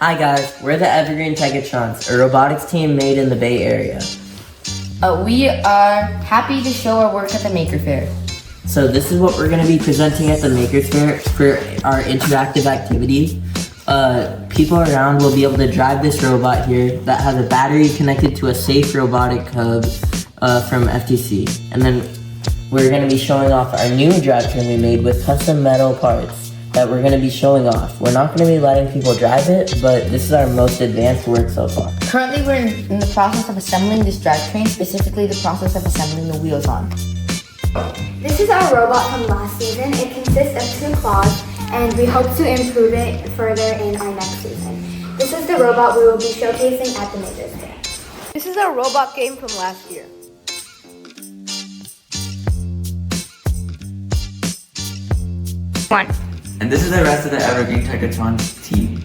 Hi guys, we're the Evergreen Tech-a-Trons, a robotics team made in the Bay Area. We are happy to show our work at the Makerfair. So this is what we're going to be presenting at the Makerfair for our interactive activities. People around will be able to drive this robot here that has a battery connected to a safe robotic hub from FTC. And then we're going to be showing off our new drivetrain we made with custom metal parts that we're going to be showing off. We're not going to be letting people drive it, but this is our most advanced work so far. Currently, we're in the process of assembling this drivetrain, specifically the process of assembling the wheels on. This is our robot from last season. It consists of 2 claws, and we hope to improve it further in our next season. This is the robot we will be showcasing at the Makerfair. This is our robot game from last year. And this is the rest of the Evergreen Tech-a-Trons team.